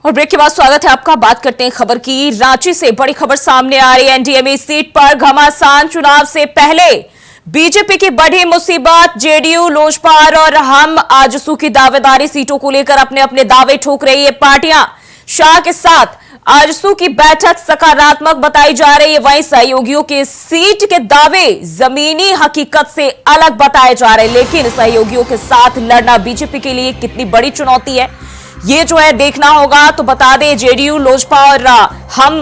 और ब्रेक के बाद स्वागत है आपका। बात करते हैं खबर की। रांची से बड़ी खबर सामने आ रही है। एनडीए में सीट पर घमासान। चुनाव से पहले बीजेपी की बड़ी मुसीबत। जेडीयू, लोजपा और हम आजसू की दावेदारी सीटों को लेकर अपने अपने दावे ठोक रही है पार्टियां। शाह के साथ आजसू की बैठक सकारात्मक बताई जा रही है, वहीं सहयोगियों के सीट के दावे जमीनी हकीकत से अलग बताए जा रहे हैं। लेकिन सहयोगियों के साथ लड़ना बीजेपी के लिए कितनी बड़ी चुनौती है, ये जो है देखना होगा। तो बता दें, जेडीयू, लोजपा और हम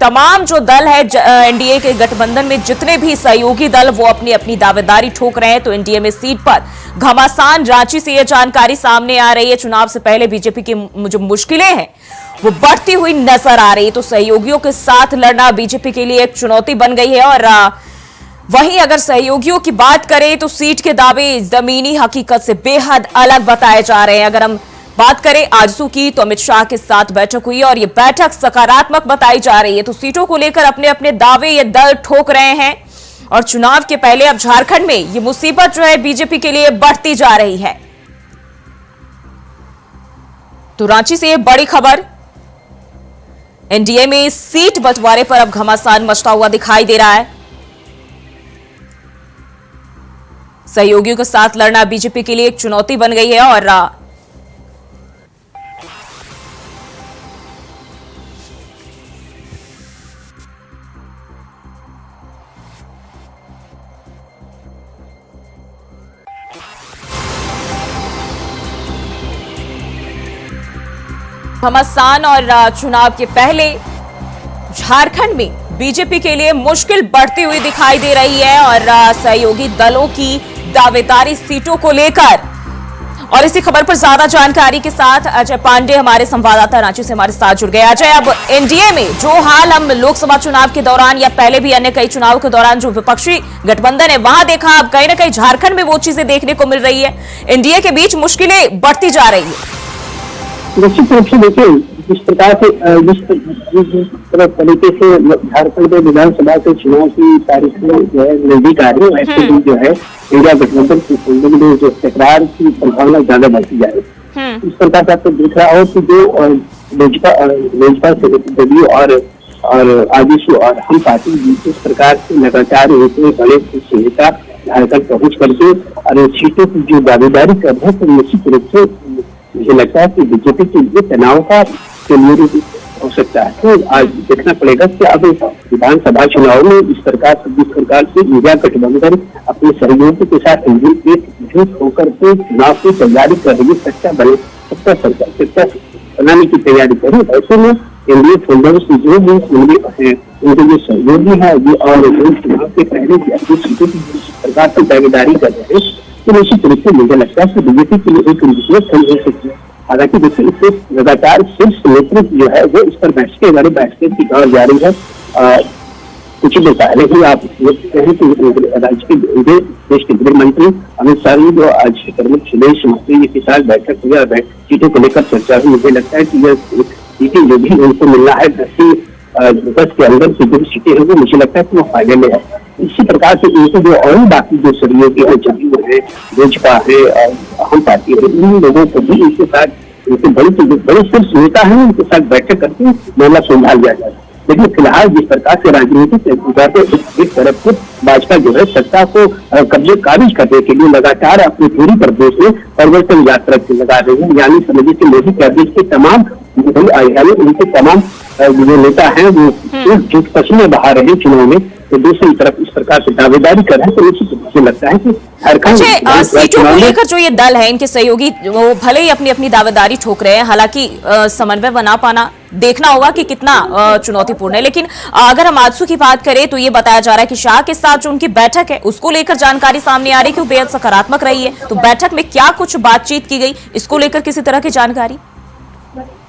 तमाम जो दल है एनडीए के गठबंधन में, जितने भी सहयोगी दल, वो अपनी अपनी दावेदारी ठोक रहे हैं। तो एनडीए में सीट पर घमासान। रांची से यह जानकारी सामने आ रही है। चुनाव से पहले बीजेपी की जो मुश्किलें हैं वो बढ़ती हुई नजर आ रही है। तो सहयोगियों के साथ लड़ना बीजेपी के लिए एक चुनौती बन गई है। और वहीं अगर सहयोगियों की बात करें तो सीट के दावे जमीनी हकीकत से बेहद अलग बताए जा रहे हैं। अगर हम बात करें आजसू की, तो अमित शाह के साथ बैठक हुई और ये बैठक सकारात्मक बताई जा रही है। तो सीटों को लेकर अपने अपने दावे ये दल ठोक रहे हैं। और चुनाव के पहले अब झारखंड में ये मुसीबत जो है बीजेपी के लिए बढ़ती जा रही है। तो रांची से ये बड़ी खबर। एनडीए में सीट बंटवारे पर अब घमासान मचता हुआ दिखाई दे रहा है। सहयोगियों के साथ लड़ना बीजेपी के लिए एक चुनौती बन गई है। और घमासान और चुनाव के पहले झारखंड में बीजेपी के लिए मुश्किल बढ़ती हुई दिखाई दे रही है। और सहयोगी दलों की दावेदारी सीटों को लेकर। और इसी खबर पर ज्यादा जानकारी के साथ अजय पांडे हमारे संवाददाता रांची से हमारे साथ जुड़ गए। अजय, अब एनडीए में जो हाल हम लोकसभा चुनाव के दौरान या पहले भी अन्य कई चुनाव के दौरान जो विपक्षी गठबंधन है वहां देखा, अब कहीं ना कहीं झारखंड में वो चीजें देखने को मिल रही है। एनडीए के बीच मुश्किलें बढ़ती जा रही है। निश्चित रूप से देखिए, जिस प्रकार से जिस तरीके से झारखंड में विधानसभा के चुनाव की तारीख में जो है नजदीक आ रही है, वैसे ही जो है इंडिया गठबंधन की संबंध में जो टकरार की संभावना ज्यादा बढ़ती जा रही है। इस प्रकार से आपको दिख रहा हो कि जो लोजपा से जेडीयू और आजसू और हम पार्टी जिस प्रकार से लगातार इतने बड़े नेता झारखंड पहुंच करके और सीटों की जो दावेदारी कर रहे हैं, तो निश्चित रूप से मुझे लगता है कि बीजेपी के लिए तनाव का केंद्र हो सकता है। तो आज देखना पड़ेगा कि अब विधानसभा चुनाव में जिस प्रकार से इंडिया गठबंधन अपने सहयोगियों के साथ एकजुट होकर के चुनाव की तैयारी कर रही है, सत्ता बनाने की तैयारी कर रही है। ऐसे में एनडीए फोल्डर से जो भी उनके जो सहयोगी है और चुनाव के पहले अपनी सीटों की जिस प्रकार से दावेदारी कर रहे हैं, तो निश्चित रूप से मुझे लगता है कि बीजेपी के लिए एक मुसीबत खड़ी हो सकती है। हालांकि देखिए, इससे लगातार शीर्ष नेतृत्व जो है वो इस पर बैठक की दौर जारी है। कुछ दिन पहले ही आप देखते हैं कि राज्य के देश के गृह मंत्री अमित शाह ने जो आज प्रमुख विदेश मंत्री के साथ बैठक हुई और सीटों को लेकर चर्चा हुई। मुझे लगता है कि यह सीटें जो भी उनको मिलना है 10 के अंदर की जो सीटें हैं वो मुझे लगता है कि वो फायदे में है। इसी प्रकार से इनके जो और बाकी जो सहयोगी है, जेडीयू है, लोजपा है और हम पार्टी है, इन लोगों को भी इनके साथ इनके बड़े शीर्ष नेता है उनके साथ बैठक करके मामला सुलझा लिया जाए। लेकिन फिलहाल जिस प्रकार से राजनीतिक एक तरफ से भाजपा जो है सत्ता को काबिज करने के लिए लगातार अपनी पूरी प्रदेश में परिवर्तन यात्रा लगा रही है। यानी समझिए कि मोदी कैबिनेट के तमाम उनके तमाम जो नेता हैं वो जुट पसीने बहा रहे हैं चुनाव में। तो दूसरी तरफ इस प्रकार से दावेदारी कर रहे हैं, तो निश्चित मुझे लगता है कि झारखंड सीटों को लेकर जो ये दल है, इनके सहयोगी वो भले ही अपनी अपनी दावेदारी ठोक रहे हैं। हालांकि समन्वय बना पाना देखना होगा कि कितना चुनौतीपूर्ण है। लेकिन अगर हम आजसू की बात करें तो ये बताया जा रहा है कि शाह के साथ जो उनकी बैठक है उसको लेकर जानकारी सामने आ रही है कि वो बेहद सकारात्मक रही है। तो बैठक में क्या कुछ बातचीत की गई, इसको लेकर किसी तरह की जानकारी?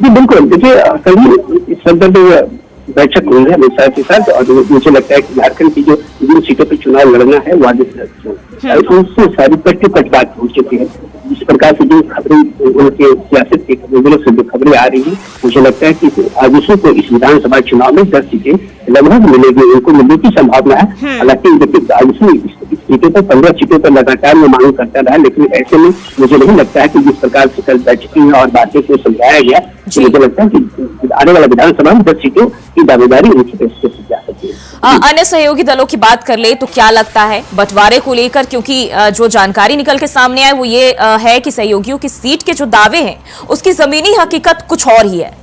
जी बिल्कुल, देखिए कभी इस संदर्भ में बैठक हुई है अमित शाह के साथ और मुझे लगता है कि झारखंड की जो जिन सीटों पर चुनाव लड़ना है उनसे सारी कट बात हो चुकी है। जिस प्रकार से जो खबरें उनके सियासत के से जो खबरें आ रही है, मुझे लगता है कि आजसू को इस विधानसभा चुनाव में 10 सीटें लगभग मिलेगी, उनको मिलने की संभावना है। हालांकि देखिए आजसू सीटों पर, 15 सीटों पर लगातार वो मांग करता रहा। लेकिन ऐसे में मुझे नहीं लगता है कि जिस प्रकार से कल बैठकी में और बातें को समझाया गया, तो मुझे लगता है कि आने वाला विधानसभा में 10 सीटों की दावेदारी उनकी तरफ से की जा सकती है। अन्य सहयोगी दलों की बात कर ले तो क्या लगता है बंटवारे को लेकर, क्योंकि जो जानकारी निकल के सामने आए वो ये है कि सहयोगियों की सीट के जो दावे हैं उसकी जमीनी हकीकत कुछ और ही है।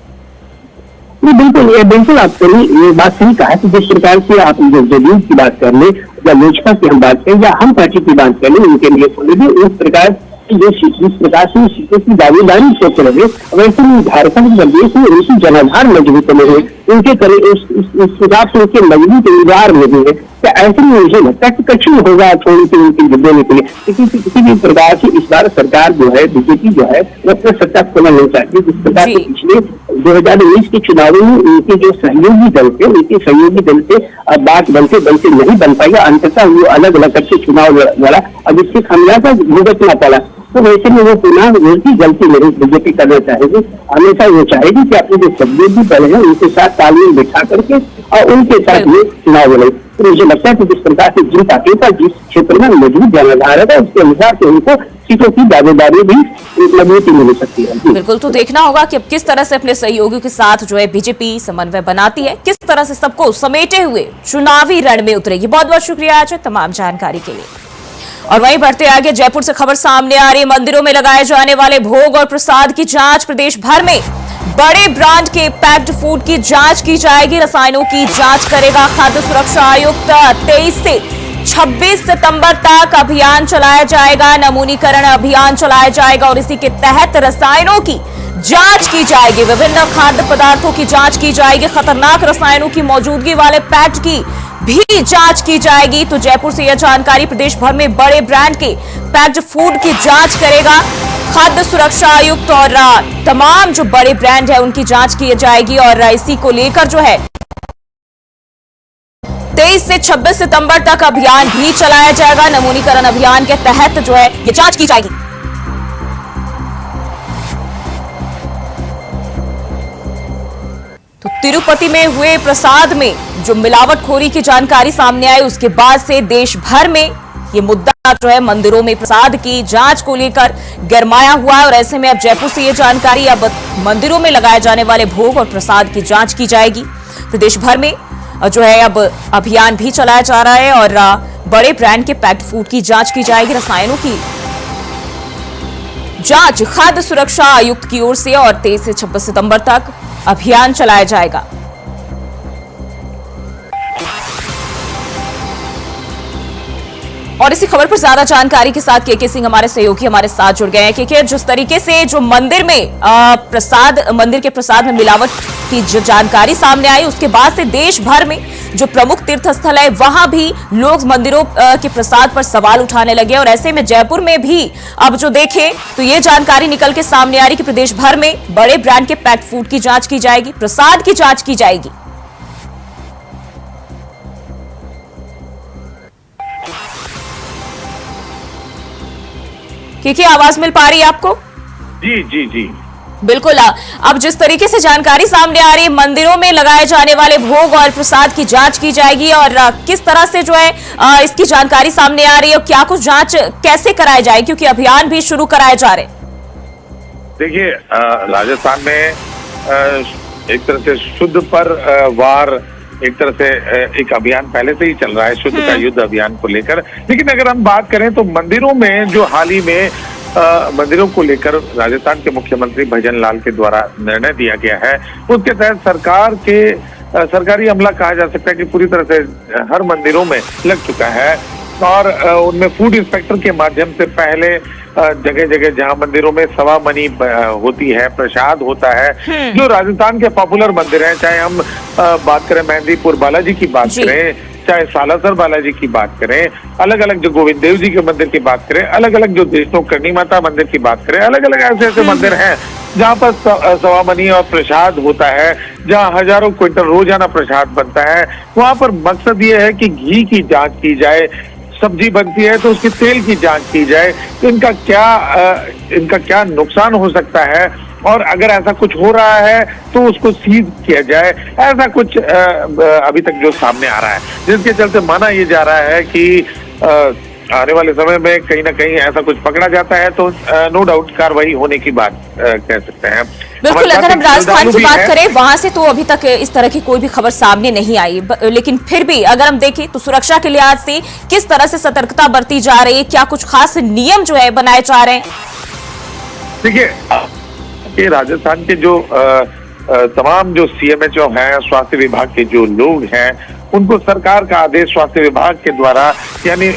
बिल्कुल आप सही, ये बात सही कहा कि जिस प्रकार से आप जदयू की बात कर ले या लोजपा की हम बात करें या हम पार्टी की बात कर ले, उनके लिए उस प्रकार की जिस प्रकार से सीटों की दावेदारी सोच रहे, वैसे में झारखंड प्रदेश में उनकी जनाधार मजबूत नहीं है, उनके इस हिसाब से उनके मजबूत उम्मीदवार नहीं है। तो ऐसे में मुझे लगता है कि कठिन होगा थोड़ी सी उनकी जिद्दों के लिए। किसी भी प्रकार से इस बार सरकार जो है, बीजेपी जो है, वो अपना सत्ता खोना नहीं चाहती। जिस प्रकार से पिछले 2019 के चुनावों में उनके जो सहयोगी दल थे, उनके सहयोगी दल से बात बनते बनते नहीं बन पाई, अंततः वो अलग अलग करके चुनाव लड़ा। अब इससे खामियाजा भुगतना पड़ा। तो वैसे में वो पुनः उनकी गलती नहीं बीजेपी करना चाहेगी। हमेशा वो चाहेगी कि अपने जो सहयोगी दल है उनके साथ तालमेल बिठा करके और उनके साथ ये चुनाव लड़े। तो मुझे लगता है कि जिस प्रकार से जिन पार्टियों का जिस क्षेत्र में मजबूत जनाधार है, उसके अनुसार से उनको सीटों की दावेदारी भी मजबूती मिल सकती है। बिल्कुल, तो देखना होगा कि अब किस तरह से अपने सहयोगियों के साथ जो है बीजेपी समन्वय बनाती है, किस तरह से सबको समेटे हुए चुनावी रण में उतरेगी। बहुत बहुत शुक्रिया आज तमाम जानकारी के लिए। और वहीं बढ़ते आगे, जयपुर से खबर सामने आ रही, मंदिरों में लगाए जाने वाले भोग और प्रसाद की जांच। प्रदेश भर में बड़े ब्रांड के पैक्ड फूड की जांच की जाएगी। रसायनों की जांच करेगा खाद्य सुरक्षा आयुक्त। 23 से 26 सितंबर तक अभियान चलाया जाएगा, नमूनीकरण अभियान चलाया जाएगा और इसी के तहत रसायनों की जांच की जाएगी। विभिन्न खाद्य पदार्थों की जांच की जाएगी। खतरनाक रसायनों की मौजूदगी वाले पैक्ड की भी जांच की जाएगी। तो जयपुर से यह जानकारी, प्रदेश भर में बड़े ब्रांड के पैक्ड फूड की जांच करेगा खाद्य सुरक्षा आयुक्त और तमाम जो बड़े ब्रांड है उनकी जांच की जाएगी। और इसी को लेकर जो है 23 से 26 सितंबर तक अभियान भी चलाया जाएगा। नमूनीकरण अभियान के तहत जो है ये जांच की जाएगी। तो तिरुपति में हुए प्रसाद में जो मिलावटखोरी की जानकारी सामने आई, उसके बाद से देश भर में ये मुद्दा जो है मंदिरों में प्रसाद की जांच को लेकर गरमाया हुआ है। और ऐसे में अब जयपुर से ये जानकारी, अब मंदिरों में लगाए जाने वाले भोग और प्रसाद की जांच की जाएगी। प्रदेश भर में जो है अब अभियान भी चलाया जा रहा है और बड़े ब्रांड के पैक्ड फूड की जांच की जाएगी। रसायनों की जांच खाद्य सुरक्षा आयुक्त की ओर से और 23 से 26 सितंबर तक अभियान चलाया जाएगा। और इसी खबर पर ज्यादा जानकारी के साथ केके सिंह हमारे सहयोगी हमारे साथ जुड़ गए हैं। केके, जिस तरीके से जो मंदिर में मंदिर के प्रसाद में मिलावट की जो जानकारी सामने आई, उसके बाद से देश भर में जो प्रमुख तीर्थ स्थल है वहां भी लोग मंदिरों के प्रसाद पर सवाल उठाने लगे। और ऐसे में जयपुर में भी अब जो देखें तो ये जानकारी निकल के सामने आ रही कि प्रदेश भर में बड़े ब्रांड के पैक्ड फूड की जांच की जाएगी, प्रसाद की जांच की जाएगी। क्योंकि आवाज मिल पा रही है आपको? जी जी जी बिल्कुल। अब जिस तरीके से जानकारी सामने आ रही है, मंदिरों में लगाए जाने वाले भोग और प्रसाद की जांच की जाएगी और किस तरह से जो है इसकी जानकारी सामने आ रही है और क्या कुछ जांच कैसे कराई जाए, क्योंकि अभियान भी शुरू कराए जा रहे। देखिए, राजस्थान में एक तरह से शुद्ध पर वार एक तरह से एक अभियान पहले से ही चल रहा है, शुद्ध का युद्ध अभियान को लेकर। लेकिन अगर हम बात करें तो मंदिरों में जो हाल ही में मंदिरों को लेकर राजस्थान के मुख्यमंत्री भजन लाल के द्वारा निर्णय दिया गया है, उसके तहत सरकार के सरकारी अमला कहा जा सकता है कि पूरी तरह से हर मंदिरों में लग चुका है और उनमें फूड इंस्पेक्टर के माध्यम से पहले जगह जगह जहां मंदिरों में सवा मनी होती है, प्रसाद होता है, जो राजस्थान के पॉपुलर मंदिर हैं, चाहे हम बात करें मेहंदीपुर बालाजी की बात करें, चाहे सालासर बालाजी की बात करें, अलग अलग जो गोविंद देव जी के मंदिर की बात करें, अलग अलग जो देशनों करणी माता मंदिर की बात करें, अलग अलग ऐसे ऐसे मंदिर हैं जहाँ पर सवा मनी और प्रसाद होता है, जहाँ हजारों क्विंटल रोजाना प्रसाद बनता है। वहां पर मकसद ये है कि घी की जांच की जाए, सब्जी बनती है तो उसके तेल की जांच की जाए, तो इनका क्या नुकसान हो सकता है और अगर ऐसा कुछ हो रहा है तो उसको सीज किया जाए। ऐसा कुछ अभी तक जो सामने आ रहा है, जिसके चलते माना ये जा रहा है कि आने वाले समय में कहीं ना कहीं ऐसा कुछ पकड़ा जाता है तो नो डाउट कार्रवाई होने की बात कह सकते हैं। बिल्कुल, अगर हम राजस्थान की बात करें वहां से तो अभी तक इस तरह की कोई भी खबर सामने नहीं आई, लेकिन फिर भी अगर हम देखें तो सुरक्षा के लिहाज से किस तरह से सतर्कता बरती जा रही है, क्या कुछ खास नियम जो है बनाए जा रहे हैं? देखिए, राजस्थान के जो तमाम जो CMHO हैं, स्वास्थ्य विभाग के जो लोग हैं, उनको सरकार का आदेश स्वास्थ्य विभाग के द्वारा, यानी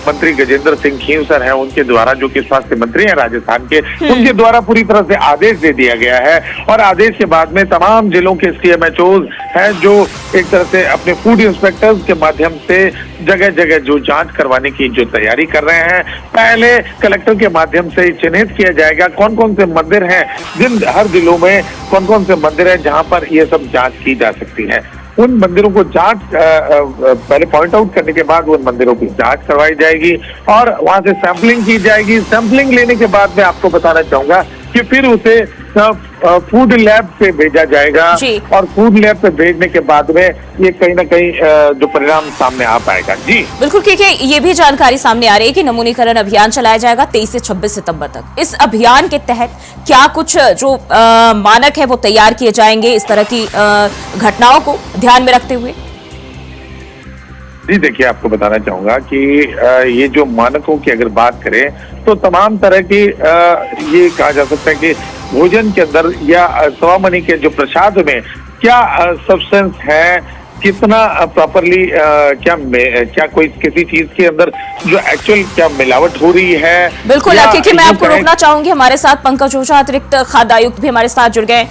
मंत्री गजेंद्र सिंह खींवसर हैं उनके द्वारा, जो कि स्वास्थ्य मंत्री हैं राजस्थान के, उनके द्वारा पूरी तरह से आदेश दे दिया गया है। और आदेश के बाद में तमाम जिलों के CMHOs हैं जो एक तरह से अपने फूड इंस्पेक्टर्स के माध्यम से जगह जगह जो जांच करवाने की जो तैयारी कर रहे हैं। पहले कलेक्टर के माध्यम से चिन्हित किया जाएगा कौन कौन से मंदिर हैं, हर जिलों में कौन कौन से मंदिर हैं जहां पर ये सब जांच की जा सकती है। उन मंदिरों को जांच पहले पॉइंट आउट करने के बाद उन मंदिरों की जांच करवाई जाएगी और वहां से सैंपलिंग की जाएगी। सैंपलिंग लेने के बाद मैं आपको बताना चाहूंगा कि फिर उसे फूड लैब पे भेजा जाएगा और फूड लैब पे भेजने के बाद में ये कहीं ना कहीं जो परिणाम सामने आ पाएगा। जी बिल्कुल, क्योंकि ये भी जानकारी सामने आ रही है कि नमूनीकरण अभियान चलाया जाएगा 23 से 26 सितंबर तक। इस अभियान के तहत क्या कुछ जो मानक है वो तैयार किए जाएंगे इस तरह की घटनाओं को ध्यान में रखते हुए? जी देखिए, आपको बताना चाहूंगा कि ये जो मानकों की अगर बात करें तो तमाम तरह की ये कहा जा सकता है कि भोजन के अंदर या सवामनी के जो प्रसाद में क्या सब्सटेंस है, कितना प्रॉपरली क्या कोई किसी चीज के अंदर जो एक्चुअल क्या मिलावट हो रही है। बिल्कुल, क्योंकि मैं आपको रोकना चाहूंगी, हमारे साथ पंकज ओझा अतिरिक्त खाद्य आयुक्त भी हमारे साथ जुड़ गए।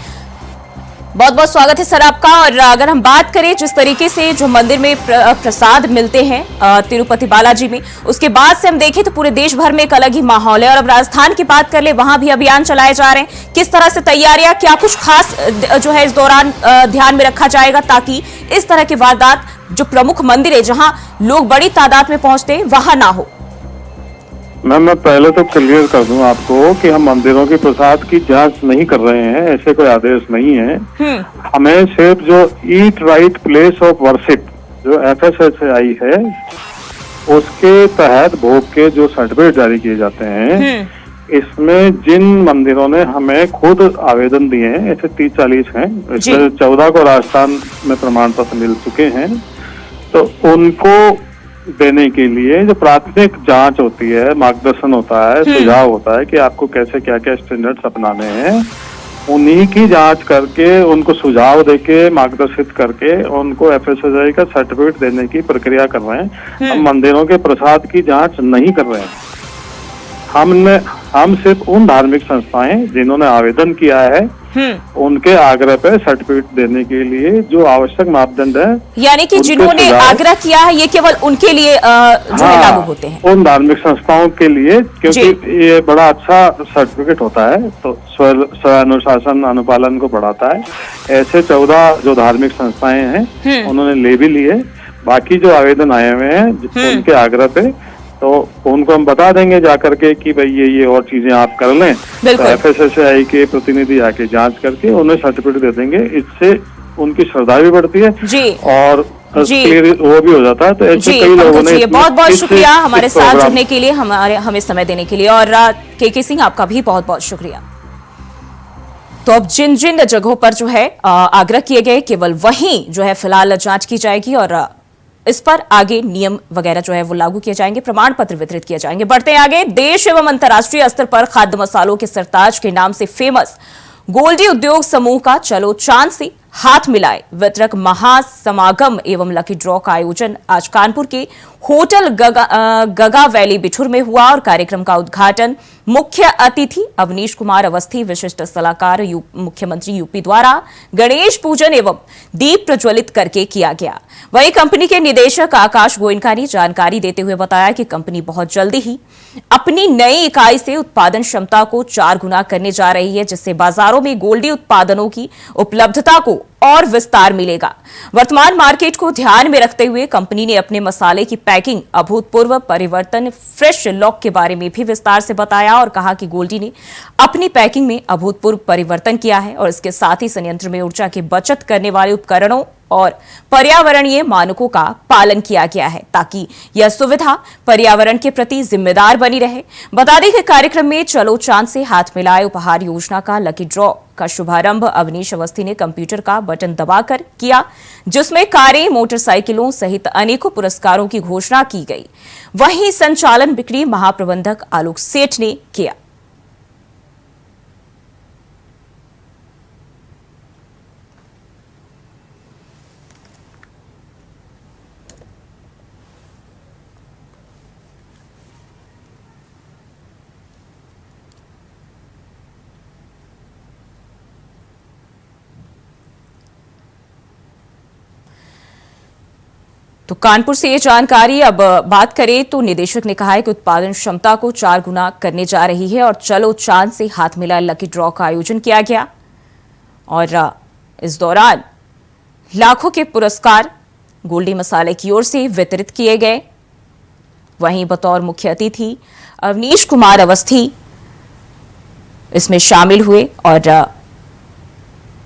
बहुत बहुत स्वागत है सर आपका। और अगर हम बात करें जिस तरीके से जो मंदिर में प्रसाद मिलते हैं तिरुपति बालाजी में, उसके बाद से हम देखें तो पूरे देश भर में एक अलग ही माहौल है। और अब राजस्थान की बात कर ले, वहां भी अभियान चलाए जा रहे हैं। किस तरह से तैयारियां, क्या कुछ खास जो है इस दौरान ध्यान में रखा जाएगा ताकि इस तरह की वारदात जो प्रमुख मंदिर है जहां लोग बड़ी तादाद में पहुंचते हैं वहां ना हो? मैम, मैं पहले तो क्लियर कर दूं आपको कि हम मंदिरों के प्रसाद की जांच नहीं कर रहे हैं, ऐसे कोई आदेश नहीं है। हमें सिर्फ जो eat right place of worship जो FSSAI है उसके तहत भोग के जो सर्टिफिकेट जारी किए जाते हैं, इसमें जिन मंदिरों ने हमें खुद आवेदन दिए हैं, ऐसे 30-40 हैं, इसमें 14 को राजस्थान में प्रमाण पत्र मिल चुके हैं, तो उनको देने के लिए जो प्राथमिक जांच होती है, मार्गदर्शन होता है, सुझाव होता है कि आपको कैसे क्या क्या स्टैंडर्ड्स अपनाने हैं, उन्हीं की जांच करके उनको सुझाव देके मार्गदर्शित करके उनको FSSAI का सर्टिफिकेट देने की प्रक्रिया कर रहे हैं। हम मंदिरों के प्रसाद की जांच नहीं कर रहे हैं। हम सिर्फ उन धार्मिक संस्थाएं जिन्होंने आवेदन किया है उनके आग्रह पे सर्टिफिकेट देने के लिए जो आवश्यक मापदंड है, यानी कि जिन्होंने आग्रह किया है ये केवल उनके लिए जो है लागू होते हैं, उन धार्मिक संस्थाओं के लिए, क्योंकि ये बड़ा अच्छा सर्टिफिकेट होता है तो स्व अनुशासन अनुपालन को बढ़ाता है। ऐसे 14 जो धार्मिक संस्थाएं हैं उन्होंने ले भी लिए। बाकी जो आवेदन आए हुए हैं उनके आग्रह पे, तो उनको हम बता देंगे जाकर के कि भाई ये और चीजें आप कर लें, तो FSSAI के प्रतिनिधि आके जांच करके उन्हें सर्टिफिकेट दे देंगे। इससे उनकी श्रद्धा भी बढ़ती है और वो भी हो जाता है। तो ऐसे कई लोगों ने बहुत बहुत शुक्रिया हमारे साथ जुड़ने के लिए, हमें समय देने के लिए। और KK सिंह आपका भी बहुत बहुत शुक्रिया। तो अब जिन जिन जगहों पर जो है आग्रह किए गए केवल वहीं जो है फिलहाल जांच की जाएगी और इस पर आगे नियम वगैरह जो है वो लागू किए जाएंगे, प्रमाण पत्र वितरित किए जाएंगे। बढ़ते हैं आगे। देश एवं अंतर्राष्ट्रीय स्तर पर खाद्य मसालों के सरताज के नाम से फेमस गोल्डी उद्योग समूह का चलो चांद से हाथ मिलाए वितरक महासमागम एवं लकी ड्रॉ का आयोजन आज कानपुर के होटल गगा वैली बिठुर में हुआ और कार्यक्रम का उद्घाटन मुख्य अतिथि अवनीश कुमार अवस्थी, विशिष्ट सलाहकार मुख्यमंत्री यूपी द्वारा गणेश पूजन एवं दीप प्रज्वलित करके किया गया। वहीं कंपनी के निदेशक आकाश गोयनका ने जानकारी देते हुए बताया कि कंपनी बहुत जल्दी ही अपनी नई इकाई से उत्पादन क्षमता को 4 गुना करने जा रही है, जिससे बाजारों में गोल्डी उत्पादनों की उपलब्धता को और विस्तार मिलेगा। वर्तमान मार्केट को ध्यान में रखते हुए कंपनी ने अपने मसाले की पैकिंग अभूतपूर्व परिवर्तन फ्रेश लॉक के बारे में भी विस्तार से बताया और कहा कि गोल्डी ने अपनी पैकिंग में अभूतपूर्व परिवर्तन किया है और इसके साथ ही संयंत्र में ऊर्जा की बचत करने वाले उपकरणों और पर्यावरणीय मानकों का पालन किया गया है ताकि यह सुविधा पर्यावरण के प्रति जिम्मेदार बनी रहे। बता दें कि कार्यक्रम में चलो चांद से हाथ मिलाए उपहार योजना का लकी ड्रॉ का शुभारंभ अवनीश अवस्थी ने कंप्यूटर का बटन दबाकर किया, जिसमें कारें, मोटरसाइकिलों सहित अनेकों पुरस्कारों की घोषणा की गई। वहीं संचालन बिक्री महाप्रबंधक आलोक सेठ ने किया। तो कानपुर से ये जानकारी अब बात करें तो निदेशक ने कहा है कि उत्पादन क्षमता को 4 गुना करने जा रही है और चलो चांद से हाथ मिला लकी ड्रॉ का आयोजन किया गया और इस दौरान लाखों के पुरस्कार गोल्डी मसाले की ओर से वितरित किए गए। वहीं बतौर मुख्य अतिथि अवनीश कुमार अवस्थी इसमें शामिल हुए और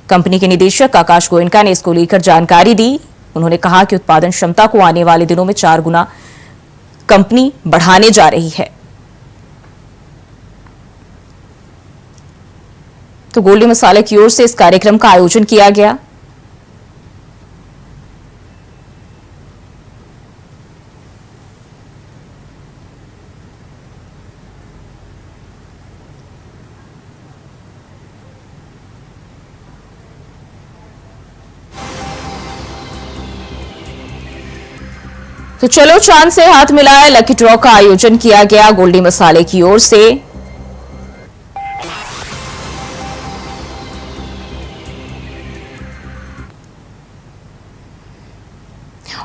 कंपनी के निदेशक आकाश गोयनका ने इसको लेकर जानकारी दी। उन्होंने कहा कि उत्पादन क्षमता को आने वाले दिनों में 4 गुना कंपनी बढ़ाने जा रही है। तो गोल्डी मसाले की ओर से इस कार्यक्रम का आयोजन किया गया। तो चलो चांद से हाथ मिलाए लकी ड्रॉ का आयोजन किया गया गोल्डी मसाले की ओर से।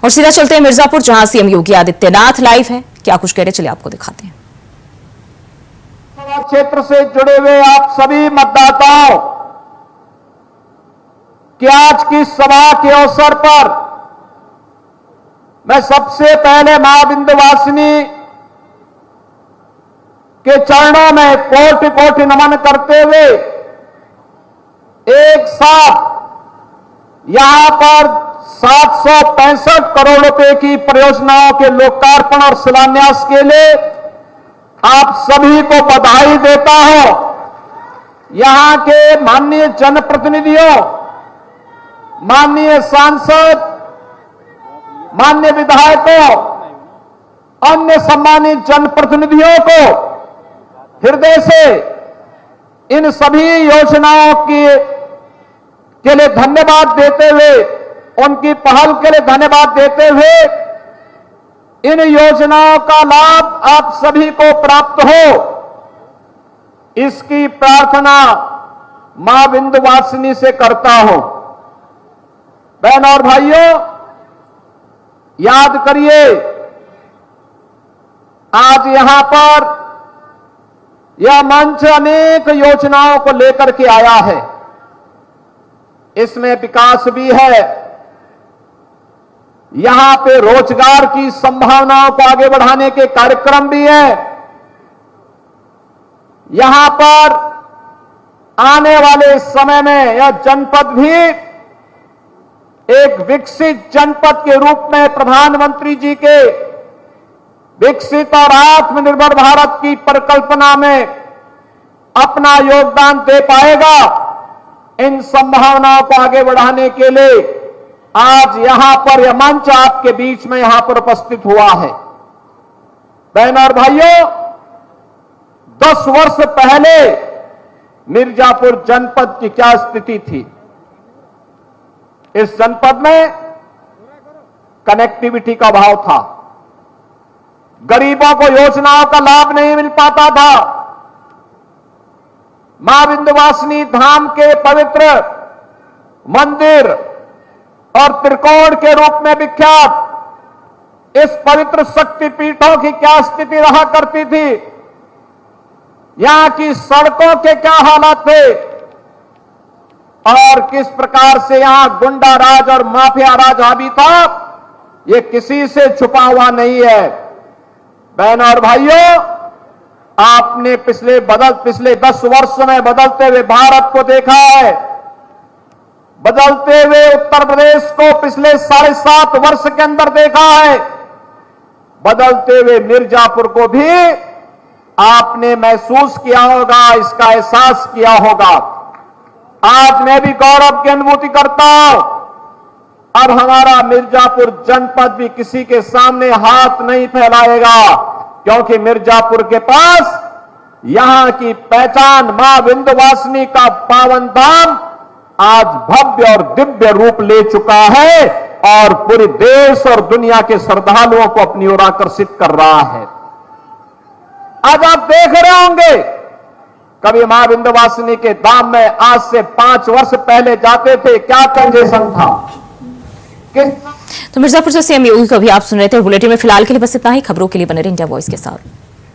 और सीधा चलते हैं मिर्जापुर, जहां सीएम योगी आदित्यनाथ लाइव है। क्या कुछ कह रहे, चलिए आपको दिखाते हैं। क्षेत्र से जुड़े हुए आप सभी मतदाताओं की आज की सभा के अवसर पर मैं सबसे पहले मां विंध्यवासिनी के चरणों में कोटि कोटि नमन करते हुए एक साथ यहां पर 765 करोड़ रुपए की परियोजनाओं के लोकार्पण और शिलान्यास के लिए आप सभी को बधाई देता हूं। यहां के माननीय जनप्रतिनिधियों, माननीय सांसद, माननीय विधायकों, अन्य सम्मानित जनप्रतिनिधियों को हृदय से इन सभी योजनाओं के लिए धन्यवाद देते हुए, उनकी पहल के लिए धन्यवाद देते हुए इन योजनाओं का लाभ आप सभी को प्राप्त हो, इसकी प्रार्थना मां विंध्यवासिनी से करता हूं। बहन और भाइयों, याद करिए आज यहां पर यह मंच अनेक योजनाओं को लेकर के आया है। इसमें विकास भी है, यहां पे रोजगार की संभावनाओं को आगे बढ़ाने के कार्यक्रम भी है। यहां पर आने वाले समय में यह जनपद भी एक विकसित जनपद के रूप में प्रधानमंत्री जी के विकसित और आत्मनिर्भर भारत की परिकल्पना में अपना योगदान दे पाएगा। इन संभावनाओं को आगे बढ़ाने के लिए आज यहां पर यह मंच आपके बीच में यहां पर उपस्थित हुआ है। बहन और भाइयों, 10 वर्ष पहले मिर्जापुर जनपद की क्या स्थिति थी? इस जनपद में कनेक्टिविटी का अभाव था, गरीबों को योजनाओं का लाभ नहीं मिल पाता था। मां विंध्यवासिनी धाम के पवित्र मंदिर और त्रिकोण के रूप में विख्यात इस पवित्र शक्तिपीठों की क्या स्थिति रहा करती थी, यहां की सड़कों के क्या हालात थे, और किस प्रकार से यहां गुंडा राज और माफिया राज हावी था, ये किसी से छुपा हुआ नहीं है। बहनों और भाइयों, आपने पिछले 10 वर्षों में बदलते हुए भारत को देखा है, बदलते हुए उत्तर प्रदेश को पिछले 7.5 वर्ष के अंदर देखा है, बदलते हुए मिर्जापुर को भी आपने महसूस किया होगा, इसका एहसास किया होगा। आज मैं भी गौरव की अनुभूति करता हूं, अब हमारा मिर्जापुर जनपद भी किसी के सामने हाथ नहीं फैलाएगा, क्योंकि मिर्जापुर के पास यहां की पहचान मां विंध्यवासिनी का पावन धाम आज भव्य और दिव्य रूप ले चुका है और पूरे देश और दुनिया के श्रद्धालुओं को अपनी ओर आकर्षित कर रहा है। आज आप देख रहे होंगे, कभी मां विंध्यवासिनी के धाम में आज से 5 वर्ष पहले जाते थे, क्या कंजेशन था। तो मिर्जापुर से सीएम योगी को भी आप सुन रहे थे। बुलेटिन में फिलहाल के लिए बस इतना ही। खबरों के लिए बने रहिए इंडिया वॉइस के साथ।